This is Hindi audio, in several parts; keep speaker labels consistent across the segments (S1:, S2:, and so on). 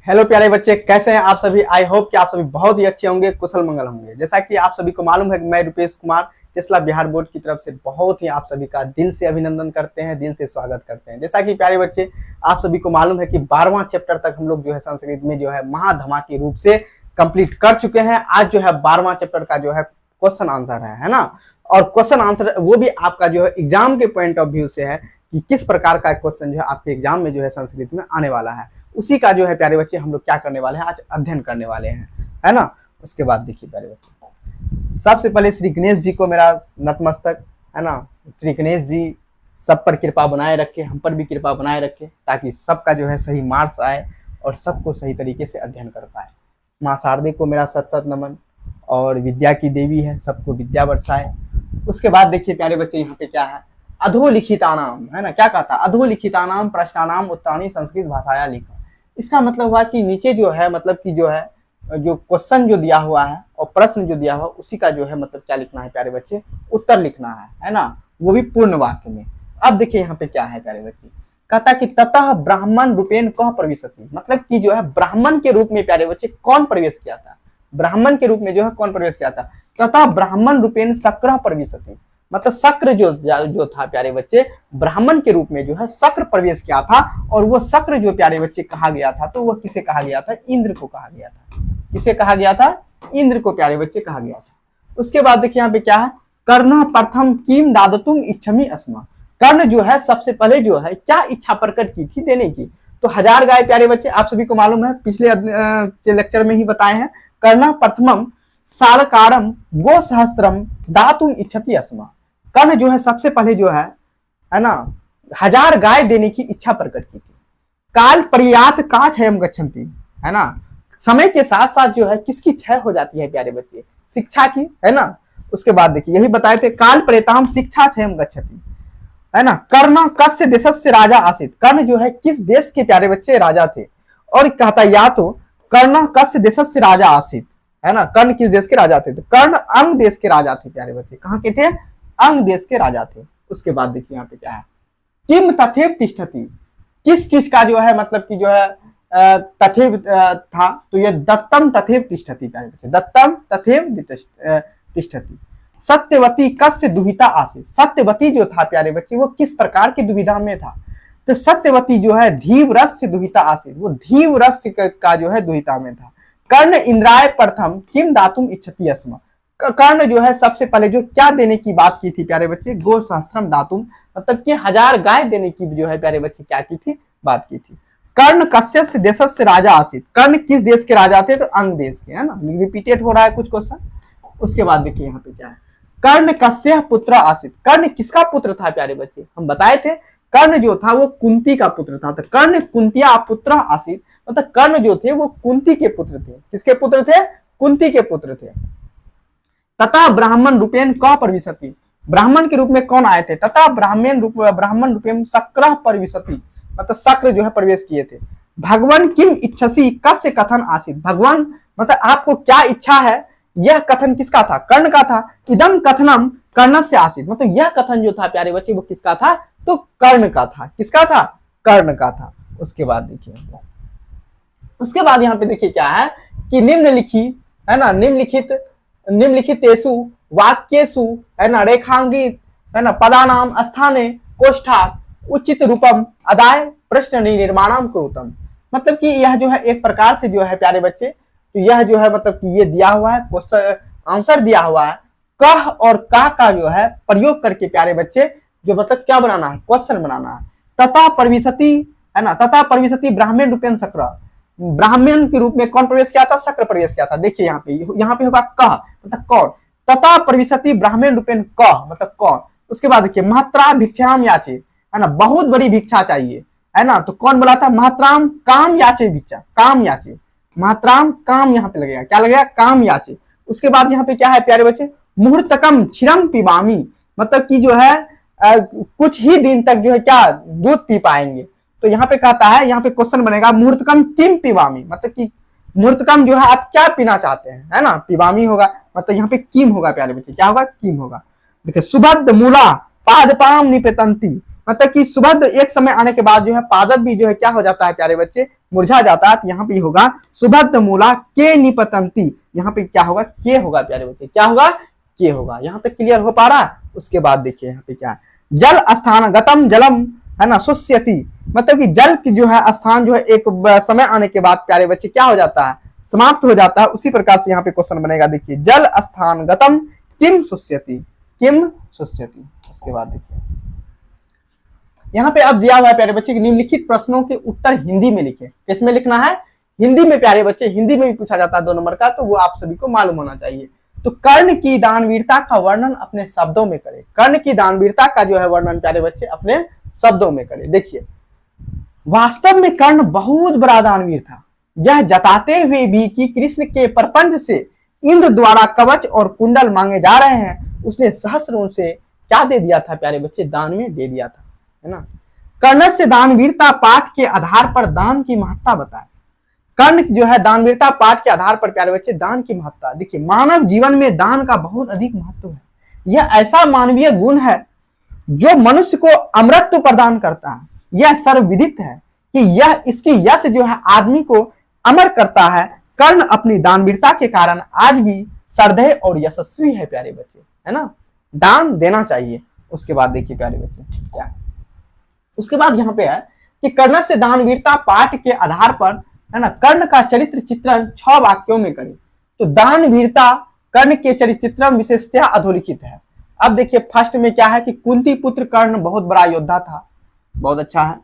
S1: हेलो प्यारे बच्चे, कैसे हैं आप सभी। आई होप कि आप सभी बहुत ही अच्छे होंगे, कुशल मंगल होंगे। जैसा कि आप सभी को मालूम है कि मैं रुपेश कुमार टेस्ला बिहार बोर्ड की तरफ से बहुत ही आप सभी का दिल से अभिनंदन करते हैं, दिल से स्वागत करते हैं। जैसा कि प्यारे बच्चे आप सभी को मालूम है कि 12वां चैप्टर तक हम लोग जो है संस्कृत में जो है महाधमाके रूप से कंप्लीट कर चुके हैं। आज जो है 12वां चैप्टर का जो है क्वेश्चन आंसर है ना। और क्वेश्चन आंसर वो भी आपका जो है एग्जाम के पॉइंट ऑफ व्यू से है कि किस प्रकार का क्वेश्चन जो है आपके एग्जाम में जो है संस्कृत में आने वाला है, उसी का जो है प्यारे बच्चे हम लोग क्या करने वाले हैं, आज अध्ययन करने वाले हैं, है ना। उसके बाद देखिए प्यारे बच्चे, सबसे पहले श्री गणेश जी को मेरा नतमस्तक, है ना। श्री गणेश जी सब पर कृपा बनाए रखे, हम पर भी कृपा बनाए रखे, ताकि सबका जो है सही मार्क्स आए और सबको सही तरीके से अध्ययन कर पाए। माँ शारदे को मेरा सत सत नमन, और विद्या की देवी है, सबको विद्या बरसाए। उसके बाद देखिए प्यारे बच्चे यहाँ पे क्या है, अधोलिखितानाम, है ना। क्या कहता है, अधोलिखितानाम प्रश्नानाम उत्तराणी संस्कृत भाषाया लिखा। इसका मतलब हुआ कि नीचे जो है मतलब कि जो है जो क्वेश्चन जो दिया हुआ है और प्रश्न जो दिया हुआ उसी का जो है मतलब क्या लिखना है प्यारे बच्चे, उत्तर लिखना है ना। वो भी पूर्ण वाक्य में। अब देखिए यहाँ पे क्या है प्यारे बच्चे, कहता कि ततः ब्राह्मण रूपेण कह प्रविशति, मतलब कि जो है ब्राह्मण के रूप में प्यारे बच्चे कौन प्रवेश किया था, ब्राह्मण के रूप में जो है कौन प्रवेश किया था। तथा ब्राह्मण रूपेण शक्र प्रविशति, मतलब शक्र जो था प्यारे बच्चे ब्राह्मण के रूप में जो है शक्र प्रवेश किया था। और वो शक्र जो प्यारे बच्चे कहा गया था, तो वह किसे कहा गया था, इंद्र को कहा गया था। किसे कहा गया था, इंद्र को प्यारे बच्चे कहा गया था। उसके बाद देखिए यहाँ पे क्या है, कर्ण प्रथम किम दादतुम इच्छमि अस्मा। कर्ण जो है सबसे पहले जो है क्या इच्छा प्रकट की थी देने की, तो 1000 गाय प्यारे बच्चे आप सभी को मालूम है, पिछले लेक्चर में ही बताए हैं। कर्ण प्रथमम सालकारम गो सहस्त्रम दातुम इच्छति अस्मा। कर्ण जो है सबसे पहले जो है ना 1000 गाय देने की इच्छा प्रकट की थी। काल पर्यात का क्षयम गच्छन्ति, है ना। समय के साथ साथ जो है किसकी क्षय हो जाती है प्यारे बच्चे, शिक्षा की, है ना। उसके बाद देखिए यही बताए थे, काल पर्यताम शिक्षा क्षयम गच्छति, है ना। कर्ण कस्य देशस्य राजा आसीत, कर्ण जो है किस देश के प्यारे बच्चे राजा थे। और कहता या तो कर्ण कस्य देशस्य राजा आसीत, है ना। कर्ण किस देश के राजा थे, तो कर्ण अंग देश के राजा थे प्यारे बच्चे। कहाँ के थे, अंग देश के राजा थे। उसके बाद देखिए यहाँ पे क्या है, किम तथैव तिष्ठति, किस चीज का जो है मतलब कि जो है तथैव था, तो ये दत्तम तथैव तिष्ठति प्यारे बच्चे, दत्तम तथैव तिष्ठति। सत्यवती कस्य दुहिता आसीत, सत्यवती जो था प्यारे बच्चे वो किस प्रकार की दुविधा में था, तो सत्यवती जो है धीव रस्य दुहिता आसीत, वो धीव रस्य का जो है दुहिता में था। कर्ण इंद्राय प्रथम किम दातुम इच्छति अस्मा, कर्ण जो है सबसे पहले जो क्या देने की बात की थी प्यारे बच्चे, गो सहस्त्रम दातुम, मतलब कि 1000 गाय देने की जो है प्यारे बच्चे क्या की थी, बात की थी। कर्ण कस्य देशस्य राजा आसीत, कर्ण किस देश के राजा थे, तो अंग देश के, है ना। रिपीटेड हो रहा है कुछ क्वेश्चन। उसके बाद देखिए यहाँ पे क्या है, कर्ण कस्य पुत्र आसीत, कर्ण किसका पुत्र था प्यारे बच्चे, हम बताए थे कर्ण जो था वो कुंती का पुत्र था। तो कर्ण कुंतिया पुत्र आसीत, मतलब कर्ण जो थे वो कुंती के पुत्र थे। किसके पुत्र थे, कुंती के पुत्र थे। तथा ब्राह्मण रूपेण क प्रविशति, ब्राह्मण के रूप में कौन आए थे, तथा ब्राह्मण रूपेण शक्र प्रविशति, मतलब शक्र जो है प्रवेश किए थे। भगवान किम इच्छसी कस्य कथन आसीत, भगवान मतलब आपको क्या इच्छा है, यह कथन किसका था, कर्ण का था। इदम कथनम कर्ण से आसीत, मतलब यह कथन जो था प्यारे बच्चे वो किसका था, तो कर्ण का था। किसका था, कर्ण का था। उसके बाद देखिए, उसके बाद यहाँ पे देखिए क्या है कि निम्नलिखित, है ना, निम्नलिखितेषु वाक्येषु, है ना, रेखांकित, है ना, पदानाम स्थाने कोष्ठात् उचित रूपम अदाय प्रश्न निर्माणम कुरुतम, मतलब कि यह जो है एक प्रकार से जो है प्यारे बच्चे, तो यह जो है मतलब कि ये दिया हुआ है क्वेश्चन आंसर दिया हुआ है, कह और का जो है प्रयोग करके प्यारे बच्चे जो मतलब क्या बनाना है, क्वेश्चन बनाना है। तथा प्रविशति, है ना, तथा प्रविशति ब्राह्मण रूपेण शक्र, ब्राह्मण के रूप में कौन प्रवेश किया था, शक्र प्रवेश किया था। देखिए यहाँ पे होगा कह मतलब कौन, तथा प्रविशति ब्राह्मण रूपेण कह मतलब कौन। उसके बाद देखिए मात्रा भिक्षाम याचे, है ना, बहुत बड़ी भिक्षा चाहिए, है ना, तो कौन बोला था, मात्राम काम याचे भिक्षा, काम याचे, मात्राम काम यहाँ पे लगेगा, क्या लगेगा, काम याचे। उसके बाद यहाँ पे क्या है प्यारे बच्चे, मुहूर्तकम क्षीरम पिबामी, मतलब कि जो है कुछ ही दिन तक जो है क्या दूध पी पाएंगे। तो यहाँ पे कहता है, यहाँ पे क्वेश्चन बनेगा मुहूर्तकम किम पिबामी, मतलब कि मुहूर्तकम जो है आप क्या पीना चाहते हैं, है ना, पिबामी होगा, मतलब यहाँ पे किम होगा प्यारे बच्चे, क्या होगा, किम होगा। देखिए सुबद्ध मूला पादपाम निपेतंती, मतलब कि सुबद्ध एक समय आने के बाद जो है पादप भी जो है क्या हो जाता है प्यारे बच्चे, मुरझा जाता है, तो यहाँ पे होगा सुबद्ध मूला के निपतंती। यहाँ पे क्या होगा, के होगा प्यारे बच्चे, क्या होगा, के होगा। यहाँ तक क्लियर हो पा रहा है। उसके बाद देखिए यहाँ पे क्या है, जल स्थानगतम जलम, है ना, शुष्यति, मतलब कि जल की जो है स्थान जो है एक समय आने के बाद प्यारे बच्चे क्या हो जाता है, समाप्त हो जाता है। उसी प्रकार से यहाँ पे क्वेश्चन बनेगा। देखिए जल स्थानगतम किम शुष्यति, किम शुष्यति। उसके बाद देखिए यहाँ पे अब दिया हुआ है प्यारे बच्चे, निम्नलिखित प्रश्नों के उत्तर हिंदी में लिखे। किसमें लिखना है, हिंदी में प्यारे बच्चे। हिंदी में भी पूछा जाता है 2 नंबर का, तो वो आप सभी को मालूम होना चाहिए। तो कर्ण की दानवीरता का वर्णन अपने शब्दों में करें। कर्ण की दानवीरता का जो है वर्णन प्यारे बच्चे अपने शब्दों में करें। देखिए वास्तव में कर्ण बहुत बड़ा दानवीर था, यह जताते हुए भी कि कृष्ण के प्रपंच से इंद्र द्वारा कवच और कुंडल मांगे जा रहे हैं, उसने सहस्र उनसे क्या दे दिया था प्यारे बच्चे, दान में दे दिया था, है ना। कर्ण से दानवीरता पाठ के आधार पर दान की महत्ता बताए। कर्ण जो है दानवीरता पाठ के आधार पर प्यारे बच्चे दान की महत्ता। देखिए मानव जीवन में दान का बहुत अधिक महत्व है। यह ऐसा मानवीय गुण है जो मनुष्य को अमरत्व प्रदान करता है। यह सर्वविदित है कि यह इसकी यश जो है आदमी को अमर करता है। कर्ण अपनी दानवीरता के कारण आज भी श्रद्धेय और यशस्वी है प्यारे बच्चे, है ना। दान देना चाहिए। उसके बाद देखिए प्यारे बच्चे क्या है, उसके बाद यहाँ पे है कि कर्ण से दानवीरता पाठ के आधार पर, है ना, कर्ण का चरित्र चित्रण 6 वाक्यों में करें। तो दानवीरता कर्ण के चरित्र चित्रण विशेषतः अधोलिखित है। अब देखिए फर्स्ट में क्या है कि कुंती पुत्र कर्ण बहुत बड़ा योद्धा था, बहुत अच्छा है।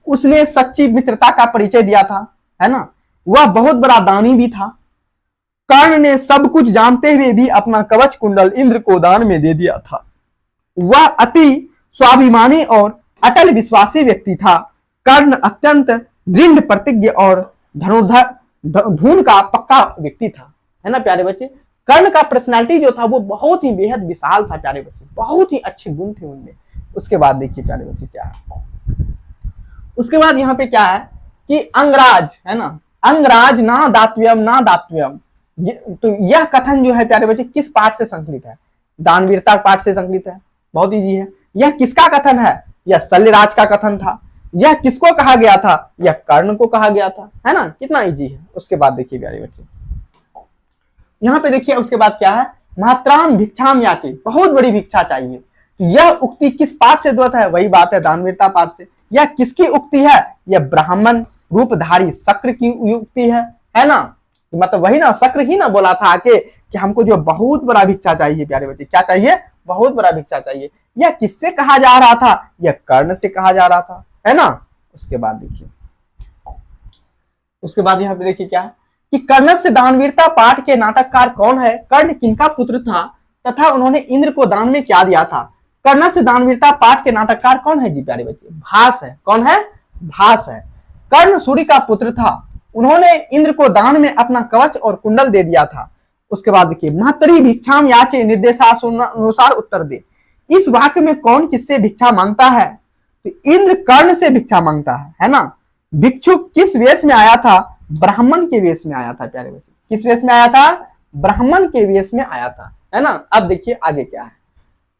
S1: उसने सच्ची मित्रता का परिचय दिया था, है ना। वह बहुत बड़ा दानी भी था। कर्ण ने सब कुछ जानते हुए भी अपना कवच कुंडल इंद्र को दान में दे दिया था। वह अति स्वाभिमानी और अटल विश्वासी व्यक्ति था। कर्ण अत्यंत दृढ़ प्रतिज्ञ और धनुर्धर धून का पक्का व्यक्ति था, है ना प्यारे बच्चे। कर्ण का पर्सनालिटी जो था वो बहुत ही बेहद विशाल था प्यारे बच्चे, बहुत ही अच्छे गुण थे उनमें। उसके बाद देखिए प्यारे बच्चे क्या है, उसके बाद यहाँ पे क्या है कि अंगराज, है ना, अंगराज ना दातव्यम ना दातव्यम। तो यह कथन जो है प्यारे बच्चे किस पाठ से संकलित है, दानवीरता पाठ से संकलित है। बहुत इजी है। यह किसका कथन है, यह शल्यराज का कथन था। यह किसको कहा गया था, यह कर्ण को कहा गया था, है ना। कितना इजी है। उसके बाद देखिए प्यारे बच्चे यहाँ पे देखिए उसके बाद क्या है, मात्राम भिक्षाम याचे, बहुत बड़ी भिक्षा चाहिए। यह उक्ति किस पाठ से द्वत है, वही बात है दानवीरता पाठ से। यह किसकी उक्ति है, यह ब्राह्मण रूपधारी शक्र की उक्ति है ना। मतलब वही ना, शक्र ही ना बोला था आके कि हमको जो बहुत बड़ा भिक्षा चाहिए प्यारे बच्चे, क्या चाहिए, बहुत बड़ा भिक्षा चाहिए। यह किससे कहा जा रहा था, यह कर्ण से कहा जा रहा था, है ना। उसके बाद देखिए, उसके बाद यहाँ पे देखिए क्या है कि कर्ण से दानवीरता पाठ के नाटककार कौन है, कर्ण किनका पुत्र था तथा उन्होंने इंद्र को दान में क्या दिया था। कर्ण से दानवीरता पाठ के नाटककार कौन है जी प्यारे बच्चे, भास है। कौन है, भास है। कर्ण सूर्य का पुत्र था, उन्होंने इंद्र को दान में अपना कवच और कुंडल दे दिया था। उसके बाद देखिए महतरी भिक्षाम याचे निर्देशानुसार उत्तर दे। इस वाक्य में कौन किससे भिक्षा मांगता है, तो इंद्र कर्ण से भिक्षा मांगता है ना। भिक्षुक किस वेश में आया था, ब्राह्मण के वेश में आया था प्यारे बच्चे। किस वेश में आया था, ब्राह्मण के वेश में आया था, है ना। अब देखिए आगे क्या है,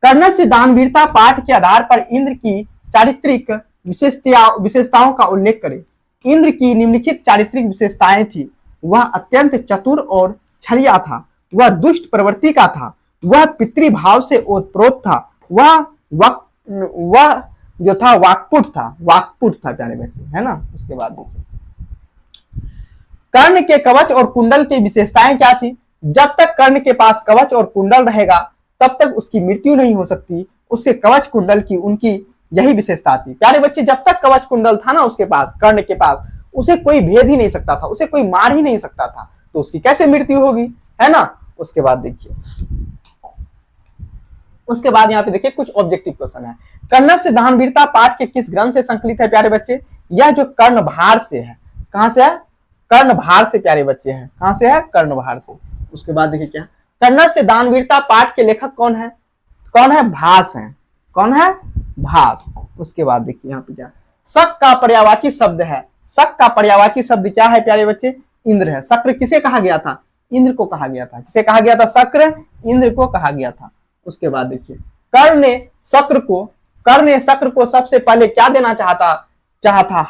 S1: कर्ण से दानवीरता पाठ के आधार पर इंद्र की चारित्रिक विशेषताओं का उल्लेख करें। इंद्र की निम्नलिखित चारित्रिक विशेषताएं थी। वह अत्यंत चतुर और छलिया था। वह दुष्ट प्रवृत्ति का था। वह पितृभाव से ओतप्रोत था। वह जो था वाक्पुट था प्यारे बच्चे, है ना। उसके बाद देखिए कर्ण के कवच और कुंडल की विशेषताएं क्या थी। जब तक कर्ण के पास कवच और कुंडल रहेगा तब तक उसकी मृत्यु नहीं हो सकती। उसके कवच कुंडल की उनकी यही विशेषता थी प्यारे बच्चे। जब तक कवच कुंडल था ना उसके पास, कर्ण के पास, उसे कोई भेद ही नहीं सकता था, उसे कोई मार ही नहीं सकता था, तो उसकी कैसे मृत्यु होगी, है ना। उसके बाद देखिए, उसके बाद यहाँ पे देखिए कुछ ऑब्जेक्टिव क्वेश्चन है। कर्ण से दानवीरता पाठ के किस ग्रंथ से संकलित है प्यारे बच्चे, यह जो कर्णभार से है। कहां से है, कर्णभार से प्यारे बच्चे हैं। कहां से है, कर्णभार से। उसके बाद देखिए क्या, कर्ण से दानवीरता पाठ के लेखक कौन है, कौन है, भास है। कौन है, भास। उसके बाद देखिए यहाँ पे क्या, शक का पर्यायवाची शब्द है। शक का पर्यायवाची शब्द क्या है प्यारे बच्चे, इंद्र है। शक्र किसे कहा गया था, इंद्र को कहा गया था। किसे कहा गया था, शक्र, इंद्र को कहा गया था। उसके बाद देखिए कर्ण ने शक्र को सबसे पहले क्या देना चाहता, चाहा था,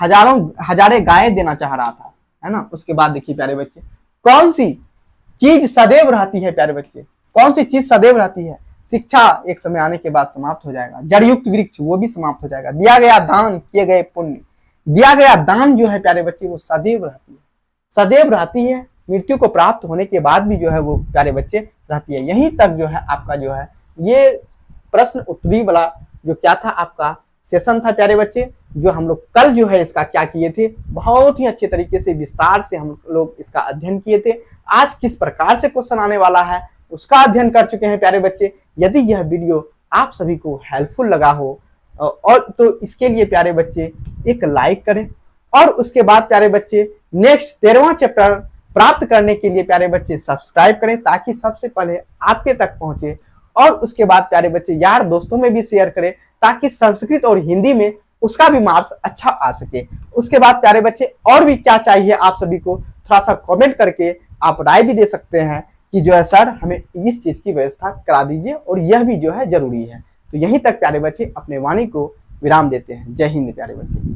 S1: हजारे गायें देना चाह रहा था, है ना। उसके बाद देखिए प्यारे बच्चे, कौन सी चीज सदैव रहती है प्यारे बच्चे, कौन सी चीज सदैव रहती है? शिक्षा एक समय आने के बाद समाप्त हो जाएगा, जड़युक्त वृक्ष वो भी समाप्त हो जाएगा, दिया गया दान, किए गए पुण्य, दिया गया दान जो है प्यारे बच्चे वो सदैव रहती है, सदैव रहती है, मृत्यु को प्राप्त होने के बाद भी जो है वो प्यारे बच्चे रहती है। यहीं तक जो है आपका जो है ये प्रश्न उत्तरी वाला जो क्या था आपका सेशन था प्यारे बच्चे, जो हम लोग कल जो है इसका क्या किए थे, बहुत ही अच्छे तरीके से विस्तार से हम लोग इसका अध्ययन किए थे। आज किस प्रकार से क्वेश्चन आने वाला है उसका अध्ययन कर चुके हैं प्यारे बच्चे। यदि यह वीडियो आप सभी को हेल्पफुल लगा हो और तो इसके लिए प्यारे बच्चे एक लाइक करें, और उसके बाद प्यारे बच्चे नेक्स्ट 13वां चैप्टर प्राप्त करने के लिए प्यारे बच्चे सब्सक्राइब करें ताकि सबसे पहले आपके तक पहुंचे, और उसके बाद प्यारे बच्चे यार दोस्तों में भी शेयर करें ताकि संस्कृत और हिंदी में उसका भी मार्क्स अच्छा आ सके। उसके बाद प्यारे बच्चे और भी क्या चाहिए आप सभी को थोड़ा सा कमेंट करके आप राय भी दे सकते हैं कि जो है सर हमें इस चीज की व्यवस्था करा दीजिए और यह भी जो है जरूरी है। तो यहीं तक प्यारे बच्चे अपने वाणी को विराम देते हैं। जय हिंद प्यारे बच्चे।